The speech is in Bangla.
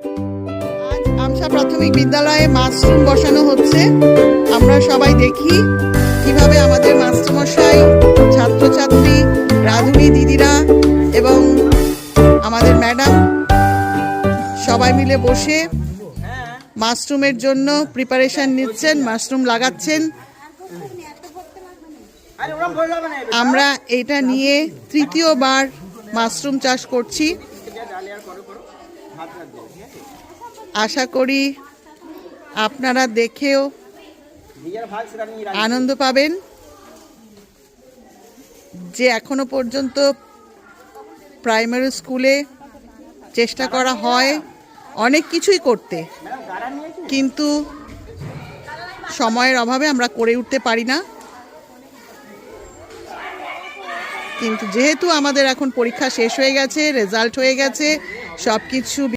আজ আমসা প্রাথমিক বিদ্যালয়ে মাশরুম বসানো হচ্ছে। আমরা সবাই দেখি কিভাবে আমাদের মাস্টারমশাই, ছাত্রছাত্রী, রাঁধুনি দিদিরা এবং আমাদের ম্যাডাম সবাই মিলে বসে মাশরুমের জন্য প্রিপারেশন নিচ্ছেন, মাশরুম লাগাচ্ছেন। আমরা এটা নিয়ে তৃতীয়বার মাশরুম চাষ করছি। আশা করি আপনারা দেখেও আনন্দ পাবেন যে এখনো পর্যন্ত প্রাইমারি স্কুলে চেষ্টা করা হয় অনেক কিছুই করতে, কিন্তু সময়ের অভাবে আমরা করে উঠতে পারি না। কিন্তু যেহেতু আমাদের এখন পরীক্ষা শেষ হয়ে গেছে, রেজাল্ট হয়ে গেছে, সব কিছু